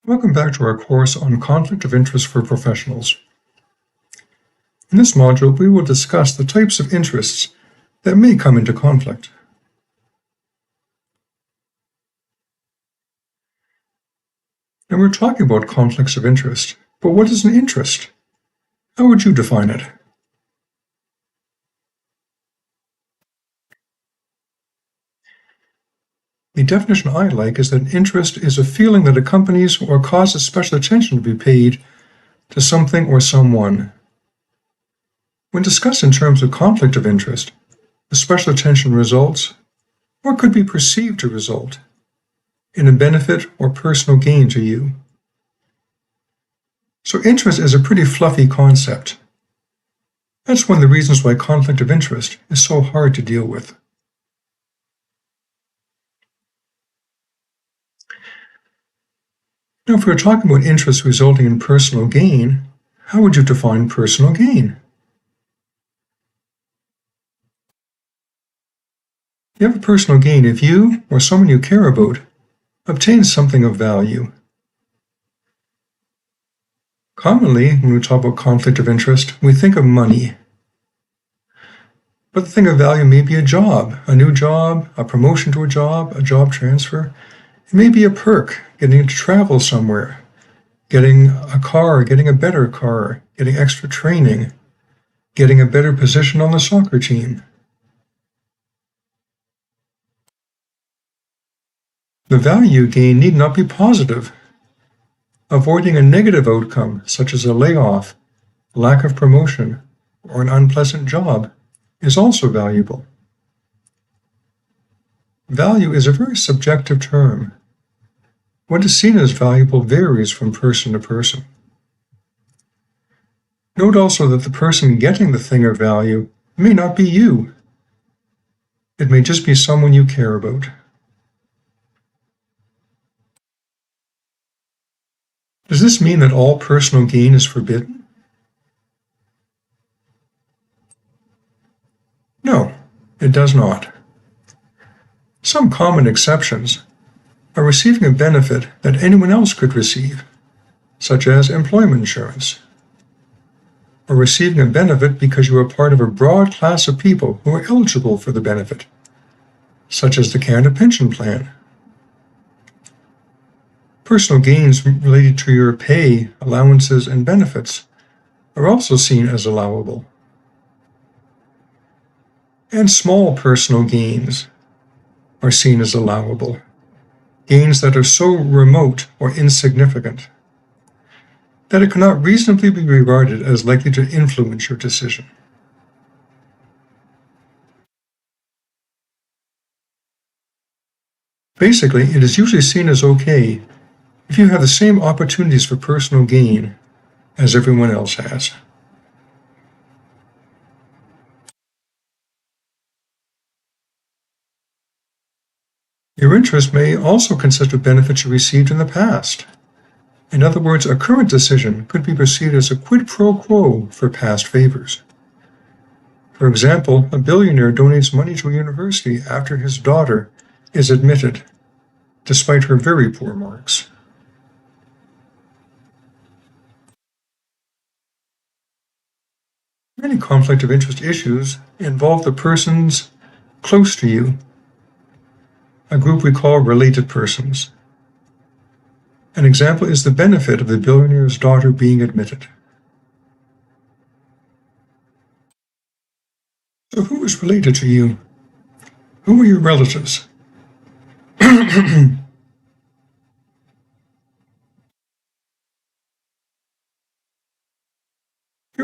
Welcome back to our course on conflict of interest for professionals. In this module, we will discuss the types of interests that may come into conflict. And we're talking about conflicts of interest, but what is an interest? How would you define it? The definition I like is that an interest is a feeling that accompanies or causes special attention to be paid to something or someone. When discussed in terms of conflict of interest, the special attention results, or could be perceived to result, in a benefit or personal gain to you. So interest is a pretty fluffy concept. That's one of the reasons why conflict of interest is so hard to deal with. Now, if we're talking about interest resulting in personal gain, how would you define personal gain? You have a personal gain if you, or someone you care about, obtains something of value. Commonly, when we talk about conflict of interest, we think of money. But the thing of value may be a job, a new job, a promotion to a job transfer. It may be a perk, getting to travel somewhere, getting a car, getting a better car, getting extra training, getting a better position on the soccer team. The value gain need not be positive. Avoiding a negative outcome, such as a layoff, lack of promotion, or an unpleasant job, is also valuable. Value is a very subjective term. What is seen as valuable varies from person to person. Note also that the person getting the thing of value may not be you. It may just be someone you care about. Does this mean that all personal gain is forbidden? No, it does not. Some common exceptions are receiving a benefit that anyone else could receive, such as employment insurance, or receiving a benefit because you are part of a broad class of people who are eligible for the benefit, such as the Canada Pension Plan. Personal gains related to your pay, allowances, and benefits are also seen as allowable. And small personal gains are seen as allowable. Gains that are so remote or insignificant that it cannot reasonably be regarded as likely to influence your decision. Basically, it is usually seen as okay if you have the same opportunities for personal gain as everyone else has. Your interest may also consist of benefits you received in the past. In other words, a current decision could be perceived as a quid pro quo for past favors. For example, a billionaire donates money to a university after his daughter is admitted, despite her very poor marks. Many conflict of interest issues involve the persons close to you, a group we call related persons. An example is the benefit of the billionaire's daughter being admitted. So who is related to you? Who are your relatives? Here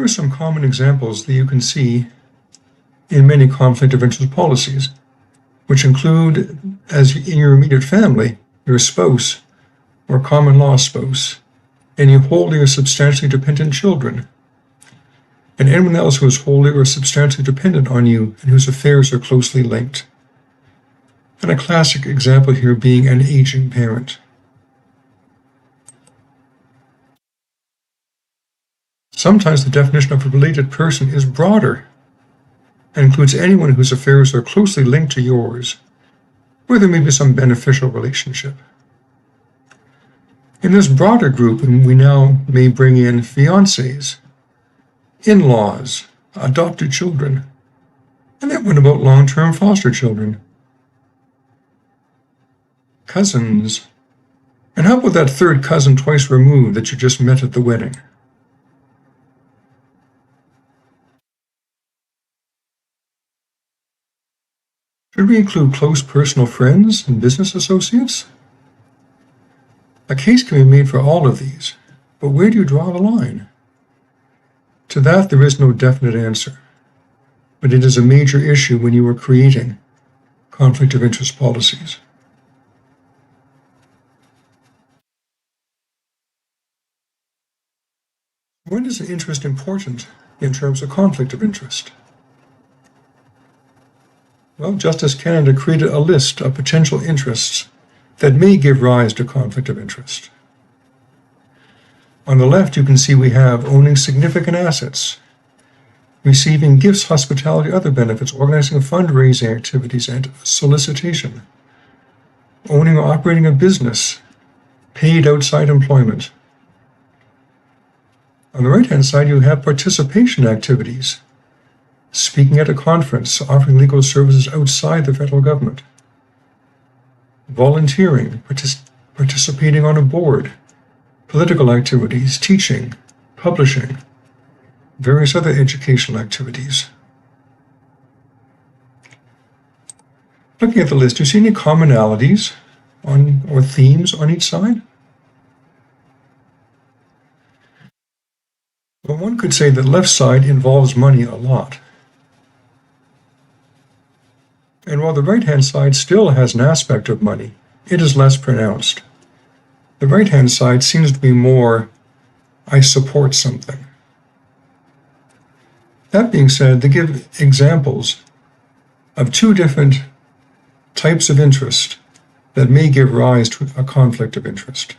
are some common examples that you can see in many conflict of interest policies, which include, as in your immediate family, your spouse or common law spouse, any wholly or substantially dependent children, and anyone else who is wholly or substantially dependent on you and whose affairs are closely linked. And a classic example here being an aging parent. Sometimes the definition of a related person is broader and includes anyone whose affairs are closely linked to yours, where there may be some beneficial relationship. In this broader group, we now may bring in fiancés, in-laws, adopted children, and then what about long-term foster children? Cousins. And how about that third cousin twice removed that you just met at the wedding? Should we include close personal friends and business associates? A case can be made for all of these, but where do you draw the line? To that, there is no definite answer, but it is a major issue when you are creating conflict of interest policies. When is an interest important in terms of conflict of interest? Well, Justice Canada created a list of potential interests that may give rise to conflict of interest. On the left, you can see we have owning significant assets, receiving gifts, hospitality, other benefits, organizing fundraising activities, and solicitation, owning or operating a business, paid outside employment. On the right-hand side, you have participation activities, speaking at a conference, offering legal services outside the federal government, volunteering, participating on a board, political activities, teaching, publishing, various other educational activities. Looking at the list, do you see any commonalities or themes on each side? Well, one could say the left side involves money a lot. And while the right-hand side still has an aspect of money, it is less pronounced. The right-hand side seems to be more, I support something. That being said, they give examples of two different types of interest that may give rise to a conflict of interest.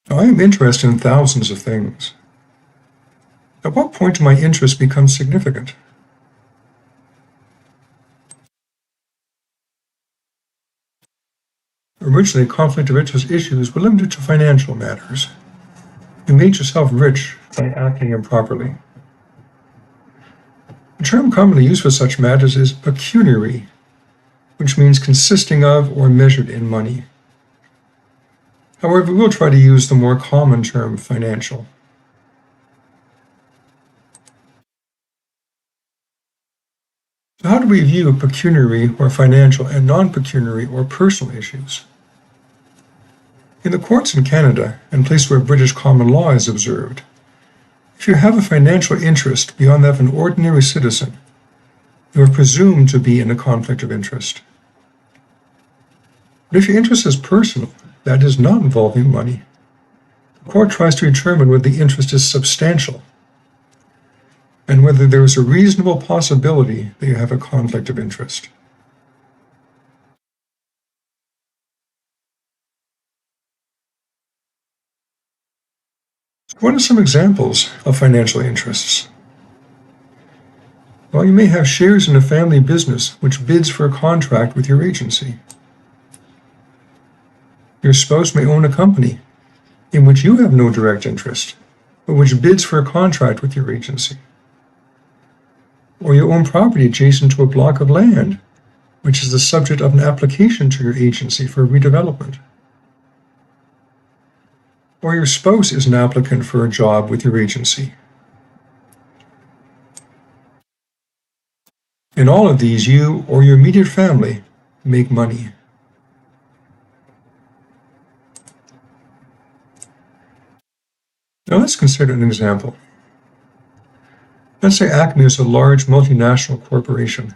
Now, I am interested in thousands of things. At what point do my interests become significant? Originally, conflict of interest issues were limited to financial matters. You made yourself rich by acting improperly. The term commonly used for such matters is pecuniary, which means consisting of or measured in money. However, we'll try to use the more common term financial. So how do we view pecuniary or financial and non-pecuniary or personal issues? In the courts in Canada and places where British common law is observed, if you have a financial interest beyond that of an ordinary citizen, you are presumed to be in a conflict of interest. But if your interest is personal, that is not involving money, the court tries to determine whether the interest is substantial and whether there is a reasonable possibility that you have a conflict of interest. What are some examples of financial interests? Well, you may have shares in a family business which bids for a contract with your agency. Your spouse may own a company in which you have no direct interest, but which bids for a contract with your agency. Or you own property adjacent to a block of land, which is the subject of an application to your agency for redevelopment. Or your spouse is an applicant for a job with your agency. In all of these, you or your immediate family make money. Now let's consider an example. Let's say Acme is a large multinational corporation,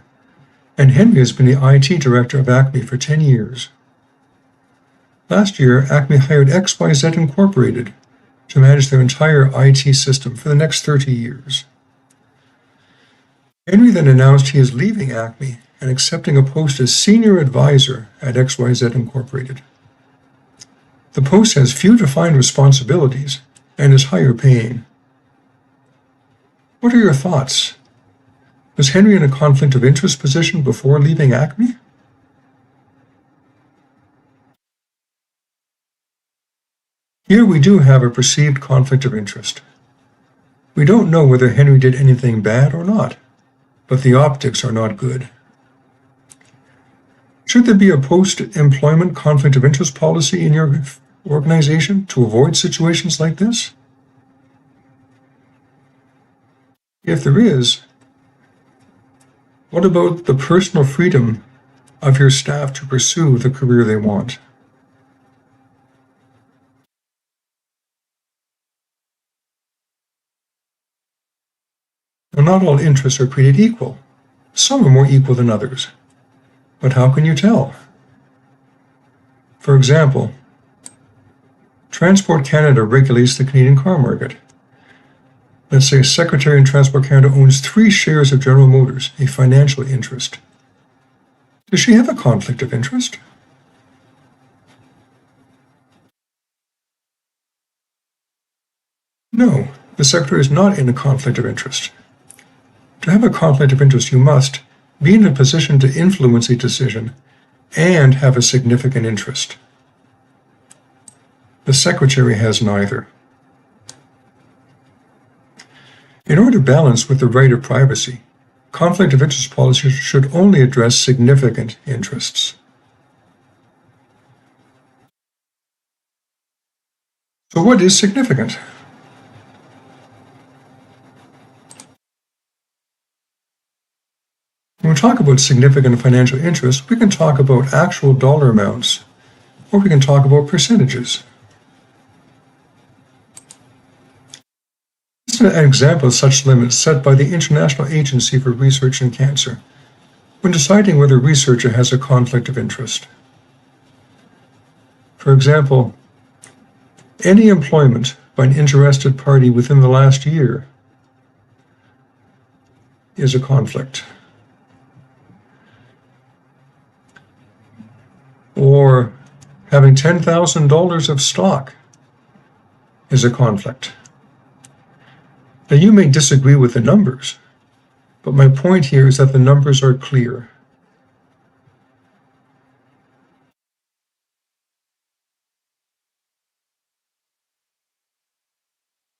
and Henry has been the IT director of Acme for 10 years. Last year, Acme hired XYZ Incorporated to manage their entire IT system for the next 30 years. Henry then announced he is leaving Acme and accepting a post as senior advisor at XYZ Incorporated. The post has few defined responsibilities and is higher paying. What are your thoughts? Was Henry in a conflict of interest position before leaving Acme? Here we do have a perceived conflict of interest. We don't know whether Henry did anything bad or not, but the optics are not good. Should there be a post-employment conflict of interest policy in your organization to avoid situations like this? If there is, what about the personal freedom of your staff to pursue the career they want? Now, not all interests are created equal. Some are more equal than others. But how can you tell? For example, Transport Canada regulates the Canadian car market. Let's say a secretary in Transport Canada owns 3 shares of General Motors, a financial interest. Does she have a conflict of interest? No, the secretary is not in a conflict of interest. To have a conflict of interest, you must be in a position to influence a decision and have a significant interest. The secretary has neither. In order to balance with the right of privacy, conflict of interest policies should only address significant interests. So what is significant? When we talk about significant financial interest, we can talk about actual dollar amounts, or we can talk about percentages. This is an example of such limits set by the International Agency for Research in Cancer when deciding whether a researcher has a conflict of interest. For example, any employment by an interested party within the last year is a conflict. Or having $10,000 of stock is a conflict. Now, you may disagree with the numbers, but my point here is that the numbers are clear.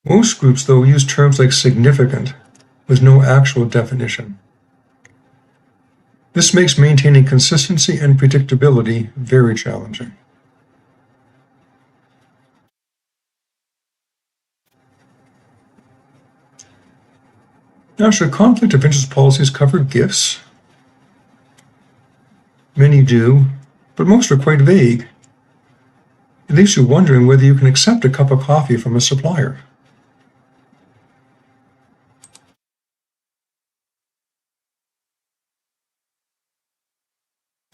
Most groups, though, use terms like significant with no actual definition. This makes maintaining consistency and predictability very challenging. Now, should conflict of interest policies cover gifts? Many do, but most are quite vague. It leaves you wondering whether you can accept a cup of coffee from a supplier.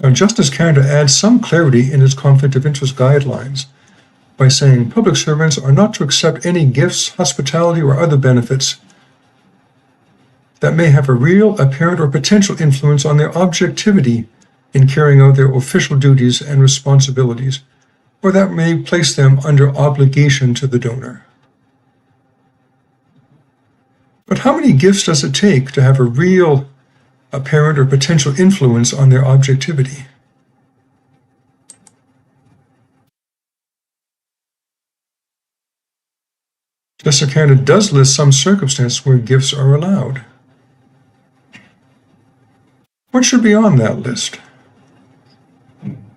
Now, Justice Canada adds some clarity in its conflict of interest guidelines by saying public servants are not to accept any gifts, hospitality, or other benefits that may have a real, apparent, or potential influence on their objectivity in carrying out their official duties and responsibilities, or that may place them under obligation to the donor. But how many gifts does it take to have a real, apparent, or potential influence on their objectivity? Justice Canada does list some circumstances where gifts are allowed. What should be on that list?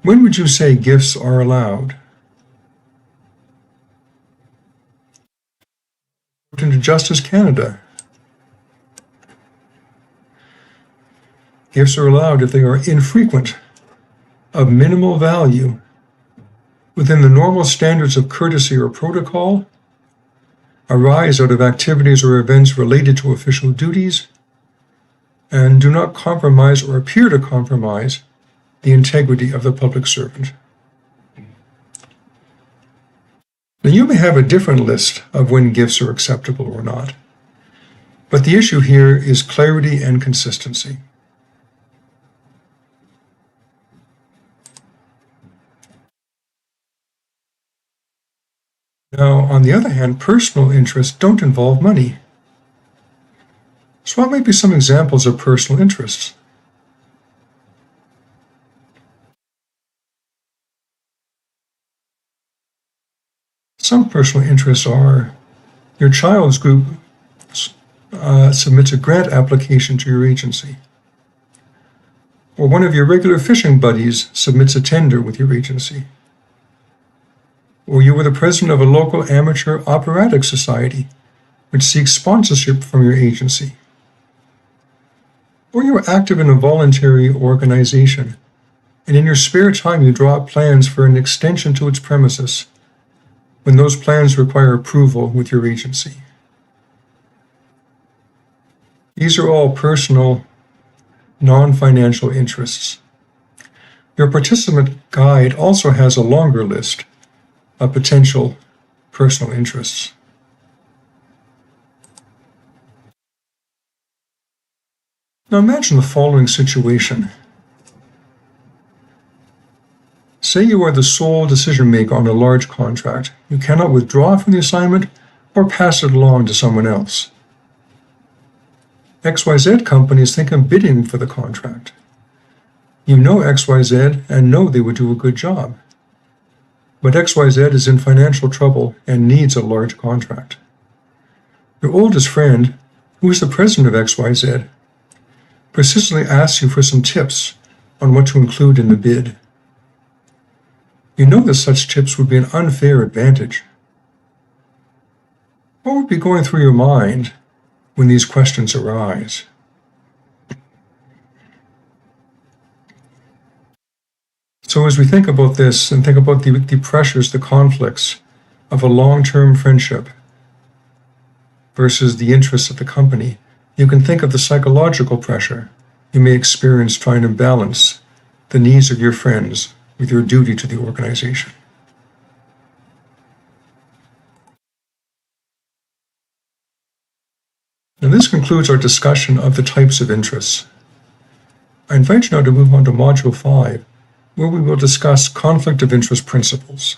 When would you say gifts are allowed? According to Justice Canada, gifts are allowed if they are infrequent, of minimal value, within the normal standards of courtesy or protocol, arise out of activities or events related to official duties, and do not compromise or appear to compromise the integrity of the public servant. Now, you may have a different list of when gifts are acceptable or not, but the issue here is clarity and consistency. Now, on the other hand, personal interests don't involve money. So what might be some examples of personal interests? Some personal interests are your child's group submits a grant application to your agency, or one of your regular fishing buddies submits a tender with your agency, or you are the president of a local amateur operatic society which seeks sponsorship from your agency, or you are active in a voluntary organization, and in your spare time you draw up plans for an extension to its premises when those plans require approval with your agency. These are all personal, non-financial interests. Your participant guide also has a longer list of potential personal interests. Now imagine the following situation. Say you are the sole decision maker on a large contract. You cannot withdraw from the assignment or pass it along to someone else. XYZ company is thinking of bidding for the contract. You know XYZ and know they would do a good job. But XYZ is in financial trouble and needs a large contract. Your oldest friend, who is the president of XYZ, persistently asks you for some tips on what to include in the bid. You know that such tips would be an unfair advantage. What would be going through your mind when these questions arise? So as we think about this and think about the pressures, the conflicts of a long-term friendship versus the interests of the company, you can think of the psychological pressure you may experience trying to balance the needs of your friends with your duty to the organization. And this concludes our discussion of the types of interests. I invite you now to move on to Module 5, where we will discuss conflict of interest principles.